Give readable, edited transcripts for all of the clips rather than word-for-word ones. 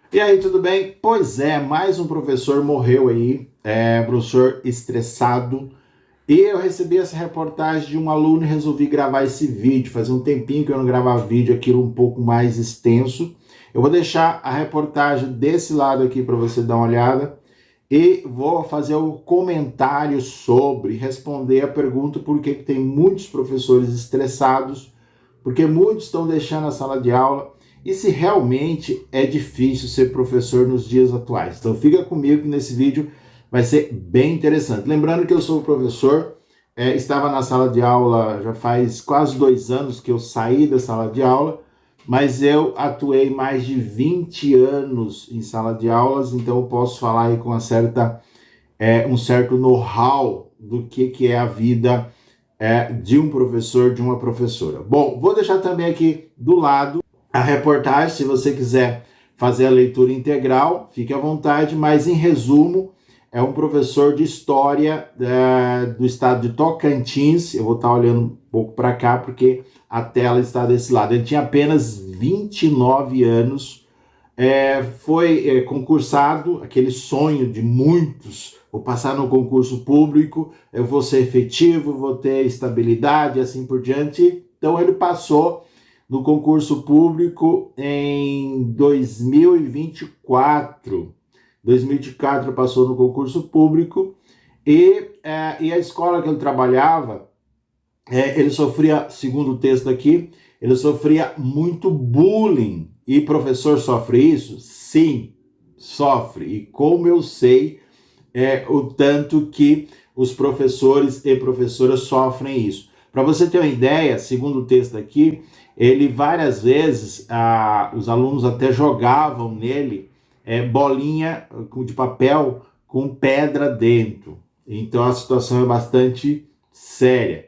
E aí, tudo bem? Pois é, mais um professor morreu aí, professor estressado. E eu recebi essa reportagem de um aluno e resolvi gravar esse vídeo. Fazia um tempinho que eu não gravava vídeo, aquilo um pouco mais extenso. Eu vou deixar a reportagem desse lado aqui para você dar uma olhada e vou fazer o comentário sobre, responder a pergunta por que tem muitos professores estressados, porque muitos estão deixando a sala de aula e se realmente é difícil ser professor nos dias atuais. Então fica comigo que nesse vídeo vai ser bem interessante. Lembrando que eu sou professor, estava na sala de aula já faz quase 2 anos que eu saí da sala de aula, mas eu atuei mais de 20 anos em sala de aulas, então eu posso falar aí com um certo know-how do que é a vida de um professor, de uma professora. Bom, vou deixar também aqui do lado a reportagem, se você quiser fazer a leitura integral, fique à vontade, mas em resumo, é um professor de história do estado de Tocantins. Eu vou estar olhando um pouco para cá porque a tela está desse lado. Ele tinha apenas 29 anos, foi concursado, aquele sonho de muitos, vou passar no concurso público, eu vou ser efetivo, vou ter estabilidade e assim por diante. Então ele passou no concurso público em 2024. 2024 passou no concurso público e a escola que ele trabalhava, ele sofria, segundo o texto aqui, ele sofria muito bullying. E professor sofre isso? Sim, sofre. E como eu sei o tanto que os professores e professoras sofrem isso. Para você ter uma ideia, segundo o texto aqui, ele várias vezes, os alunos até jogavam nele bolinha de papel com pedra dentro. Então a situação é bastante séria.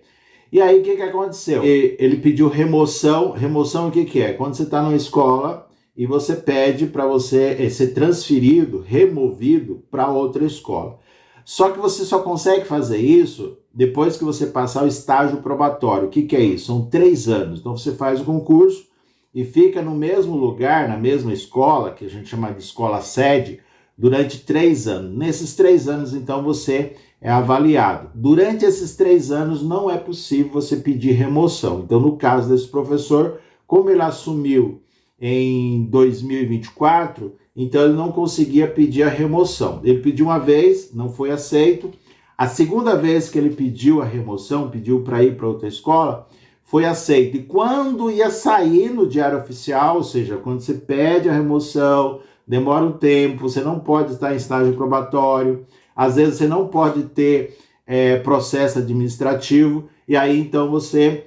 E aí o que aconteceu? Ele pediu remoção. Remoção o que é? Quando você está numa escola e você pede para você ser transferido, removido para outra escola. Só que você só consegue fazer isso depois que você passar o estágio probatório. O que é isso? São 3 anos. Então você faz o concurso e fica no mesmo lugar, na mesma escola, que a gente chama de escola sede, durante 3 anos. Nesses 3 anos, então, você é avaliado. Durante esses 3 anos, não é possível você pedir remoção. Então, no caso desse professor, como ele assumiu em 2024, então ele não conseguia pedir a remoção. Ele pediu uma vez, não foi aceito. A segunda vez que ele pediu a remoção, pediu para ir para outra escola, foi aceito. E quando ia sair no Diário Oficial, ou seja, quando você pede a remoção, demora um tempo, você não pode estar em estágio probatório, às vezes você não pode ter processo administrativo, e aí então você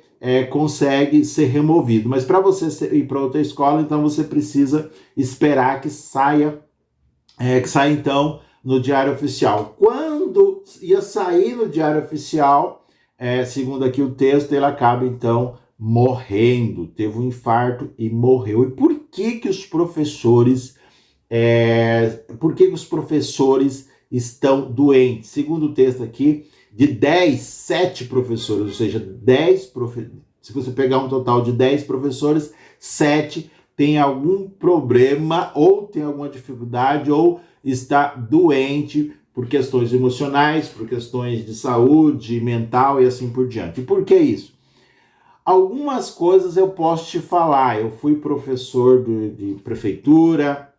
consegue ser removido. Mas para você ir para outra escola, então você precisa esperar que saia então no Diário Oficial. Quando ia sair no Diário Oficial, segundo aqui o texto, ele acaba então morrendo, teve um infarto e morreu. E por que os professores estão doentes? Segundo o texto aqui, de 10, 7 professores, ou seja, se você pegar um total de 10 professores, 7 tem algum problema, ou tem alguma dificuldade, ou está doente por questões emocionais, por questões de saúde mental e assim por diante. E por que isso? Algumas coisas eu posso te falar. Eu fui professor de prefeitura,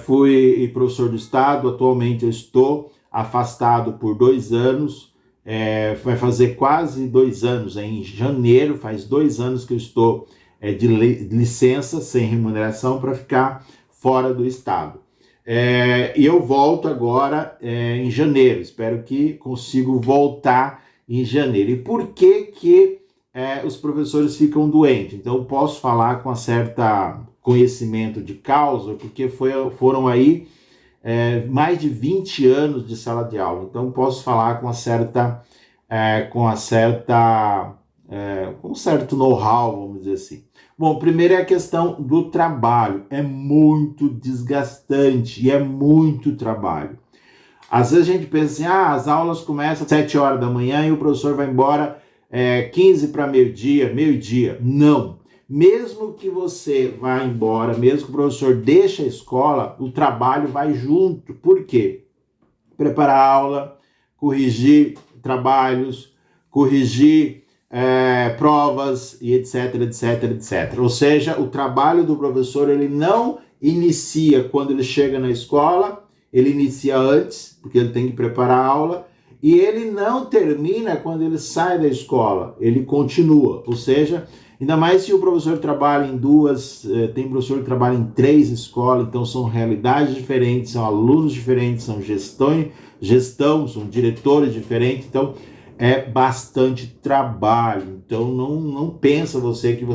fui professor do estado, atualmente eu estou afastado por 2 anos, vai fazer quase 2 anos, em janeiro, faz 2 anos que eu estou de licença sem remuneração para ficar fora do estado. E eu volto agora em janeiro, espero que consiga voltar em janeiro. E por que os professores ficam doentes? Então eu posso falar com certa conhecimento de causa, porque foram aí mais de 20 anos de sala de aula, então posso falar com um certo know-how, vamos dizer assim. Bom, primeiro é a questão do trabalho, é muito desgastante e é muito trabalho. Às vezes a gente pensa assim, as aulas começam às 7 horas da manhã e o professor vai embora 15 para meio-dia. Não, mesmo que você vá embora, mesmo que o professor deixe a escola, o trabalho vai junto. Por quê? Preparar a aula, corrigir trabalhos, corrigir provas e etc, etc, etc. Ou seja, o trabalho do professor, ele não inicia quando ele chega na escola, ele inicia antes, porque ele tem que preparar a aula, e ele não termina quando ele sai da escola, ele continua. Ou seja, ainda mais se o professor trabalha em duas, tem professor que trabalha em 3 escolas, então são realidades diferentes, são alunos diferentes, são gestão, são diretores diferentes, então é bastante trabalho. Então não pensa você que o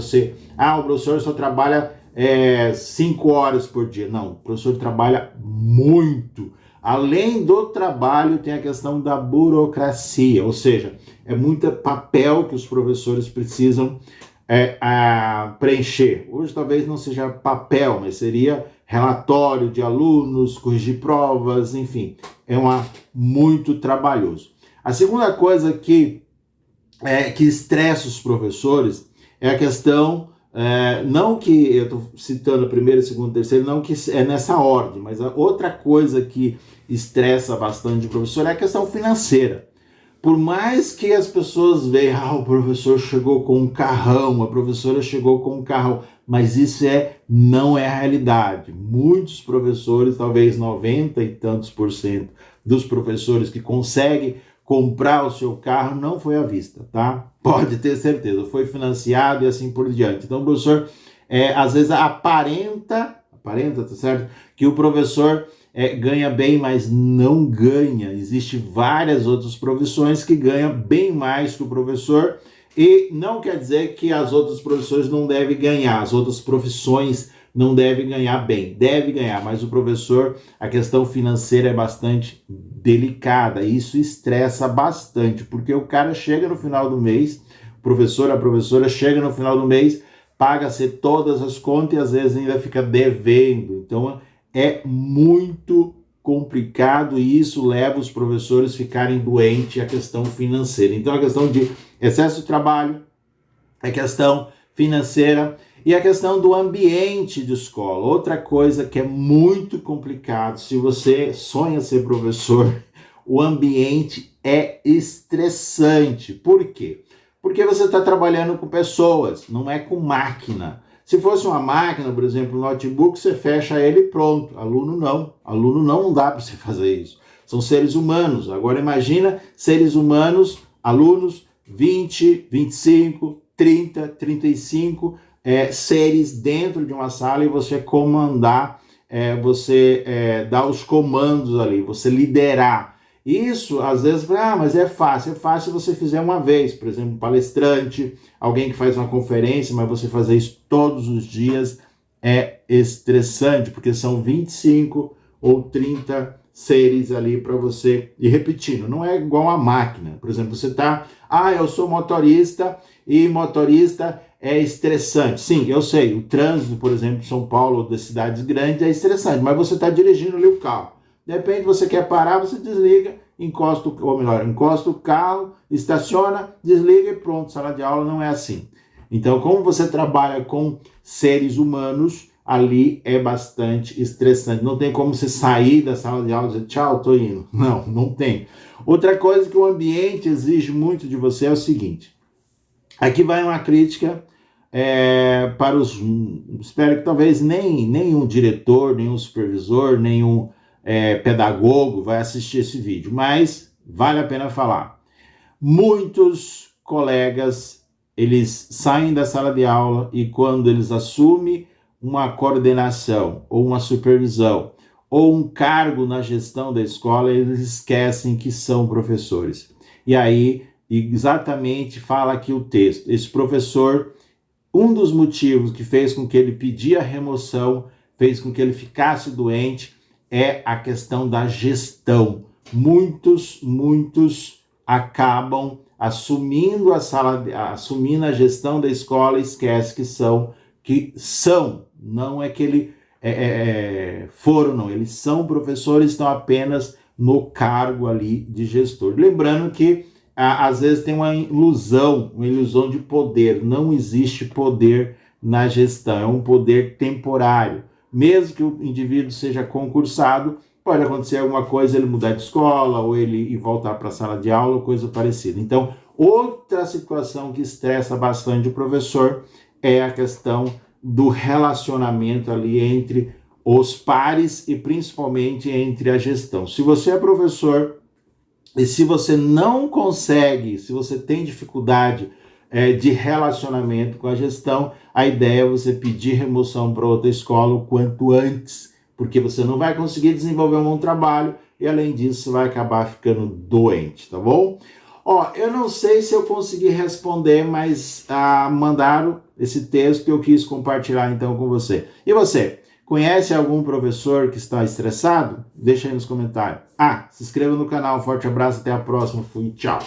professor só trabalha 5 horas por dia. Não, o professor trabalha muito. Além do trabalho, tem a questão da burocracia, ou seja, é muito papel que os professores precisam preencher. Hoje talvez não seja papel, mas seria relatório de alunos, corrigir provas, enfim, muito trabalhoso. A segunda coisa que estressa os professores é a questão, não que eu estou citando a primeira, segunda, terceira, não que é nessa ordem, mas a outra coisa que estressa bastante o professor é a questão financeira. Por mais que as pessoas vejam, o professor chegou com um carrão, a professora chegou com um carrão, mas isso não é a realidade. Muitos professores, talvez 90 e tantos % dos professores que conseguem comprar o seu carro não foi à vista, tá? Pode ter certeza, foi financiado e assim por diante. Então o professor, às vezes aparenta, tá certo? Que o professor ganha bem, mas não ganha. Existem várias outras profissões que ganham bem mais que o professor, e não quer dizer que as outras profissões não devem ganhar, as outras profissões não devem ganhar bem, deve ganhar, mas o professor, a questão financeira é bastante delicada, e isso estressa bastante, porque o cara chega no final do mês, a professora chega no final do mês, paga-se todas as contas e às vezes ainda fica devendo. Então é muito complicado e isso leva os professores a ficarem doentes, a questão financeira. Então a questão de excesso de trabalho, a questão financeira e a questão do ambiente de escola. Outra coisa que é muito complicado, se você sonha ser professor, o ambiente é estressante. Por quê? Porque você está trabalhando com pessoas, não é com máquina. Se fosse uma máquina, por exemplo, um notebook, você fecha ele e pronto. Aluno não dá para você fazer isso. São seres humanos. Agora imagina seres humanos, alunos, 20, 25, 30, 35 seres dentro de uma sala e você comandar, você dar os comandos ali, você liderar. Isso, às vezes, mas é fácil se você fizer uma vez, por exemplo, um palestrante, alguém que faz uma conferência, mas você fazer isso todos os dias é estressante, porque são 25 ou 30 seres ali para você ir repetindo. Não é igual a máquina. Por exemplo, você eu sou motorista e motorista é estressante. Sim, eu sei, o trânsito, por exemplo, de São Paulo ou das cidades grandes é estressante, mas você está dirigindo ali o carro. De repente você quer parar, você desliga, encosta o carro, estaciona, desliga e pronto, sala de aula não é assim. Então, como você trabalha com seres humanos, ali é bastante estressante. Não tem como você sair da sala de aula e dizer, tchau, tô indo. Não tem. Outra coisa que o ambiente exige muito de você é o seguinte. Aqui vai uma crítica para os... Espero que talvez nenhum diretor, nenhum supervisor, nenhum pedagogo vai assistir esse vídeo, mas vale a pena falar. Muitos colegas, eles saem da sala de aula e quando eles assumem uma coordenação ou uma supervisão ou um cargo na gestão da escola, eles esquecem que são professores. E aí, exatamente fala aqui o texto, esse professor, um dos motivos que fez com que ele pedia remoção, fez com que ele ficasse doente, é a questão da gestão. Muitos acabam assumindo assumindo a gestão da escola e esquece que são, não é que ele foram, não, eles são professores, estão apenas no cargo ali de gestor. Lembrando que às vezes tem uma ilusão de poder, não existe poder na gestão, é um poder temporário. Mesmo que o indivíduo seja concursado, pode acontecer alguma coisa, ele mudar de escola, ou ele ir voltar para a sala de aula, ou coisa parecida. Então, outra situação que estressa bastante o professor é a questão do relacionamento ali entre os pares e principalmente entre a gestão. Se você é professor e se você não consegue, se você tem dificuldade de relacionamento com a gestão, a ideia é você pedir remoção para outra escola o quanto antes, porque você não vai conseguir desenvolver um bom trabalho e, além disso, você vai acabar ficando doente, tá bom? Ó, eu não sei se eu consegui responder, mas mandaram esse texto que eu quis compartilhar então com você. E você? Conhece algum professor que está estressado? Deixa aí nos comentários. Se inscreva no canal. Forte abraço, até a próxima. Fui, tchau.